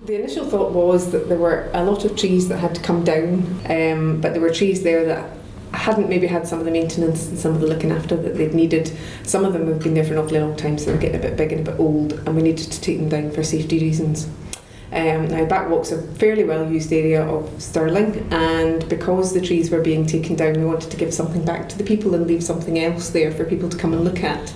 The initial thought was that there were a lot of trees that had to come down, but there were trees there that hadn't maybe had some of the maintenance and some of the looking after that they'd needed. Some of them have been there for an awfully long time, so they were getting a bit big and a bit old, and we needed to take them down for safety reasons. Now, Backwalk's a fairly well used area of Stirling, and because the trees were being taken down, we wanted to give something back to the people and leave something else there for people to come and look at.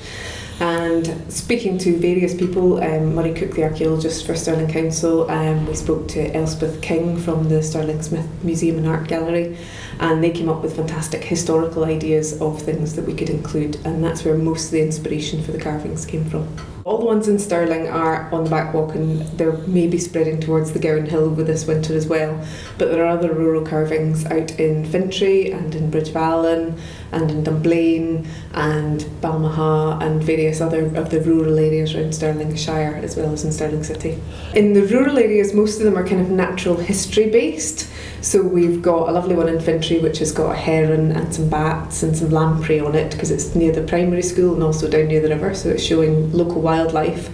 And speaking to various people, Murray Cook, the archaeologist for Stirling Council, we spoke to Elspeth King from the Stirling Smith Museum and Art Gallery, and they came up with fantastic historical ideas of things that we could include, and that's where most of the inspiration for the carvings came from. All the ones in Stirling are on the Backwalk, and they're maybe spreading towards the Gowan Hill with this winter as well, but there are other rural carvings out in Fintry and in Bridgevallen and in Dunblane and Balmaha and various other of the rural areas around Stirling Shire as well as in Stirling City. In the rural areas, most of them are kind of natural history based. So we've got a lovely one in Fintry which has got a heron and some bats and some lamprey on it because it's near the primary school and also down near the river, so it's showing local wildlife.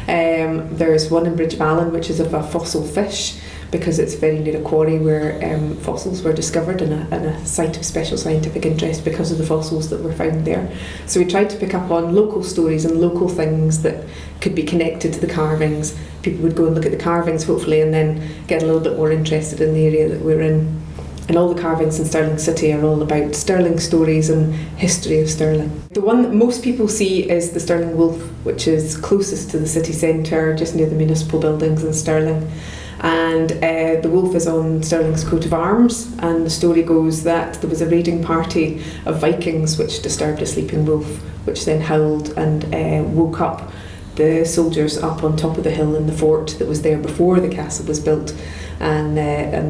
There's one in Bridgevallen which is of a fossil fish because it's very near a quarry where fossils were discovered and a site of special scientific interest because of the fossils that were found there. So we tried to pick up on local stories and local things that could be connected to the carvings. People would go and look at the carvings hopefully and then get a little bit more interested in the area that we're in. And all the carvings in Stirling City are all about Stirling stories and history of Stirling. The one that most people see is the Stirling Wolf, which is closest to the city centre, just near the municipal buildings in Stirling. And the wolf is on Stirling's coat of arms, and the story goes that there was a raiding party of Vikings which disturbed a sleeping wolf, which then howled and woke up the soldiers up on top of the hill in the fort that was there before the castle was built, and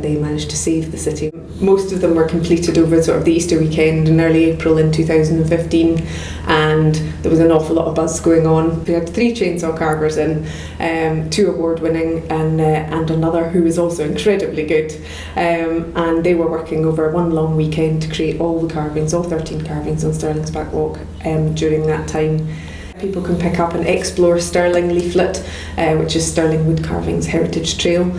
they managed to save the city. Most of them were completed over sort of the Easter weekend in early April in 2015, and there was an awful lot of buzz going on. We had 3 chainsaw carvers in, 2 award-winning and another who was also incredibly good, and they were working over one long weekend to create all the carvings, all 13 carvings on Stirling's Backwalk during that time. People can pick up an Explore Stirling leaflet, which is Stirling Wood Carvings Heritage Trail,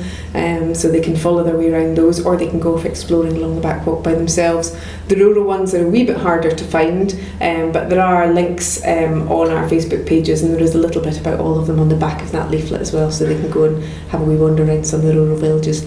so they can follow their way around those, or they can go off exploring along the Backwalk by themselves. The rural ones are a wee bit harder to find, but there are links on our Facebook pages, and there is a little bit about all of them on the back of that leaflet as well, so they can go and have a wee wander around some of the rural villages.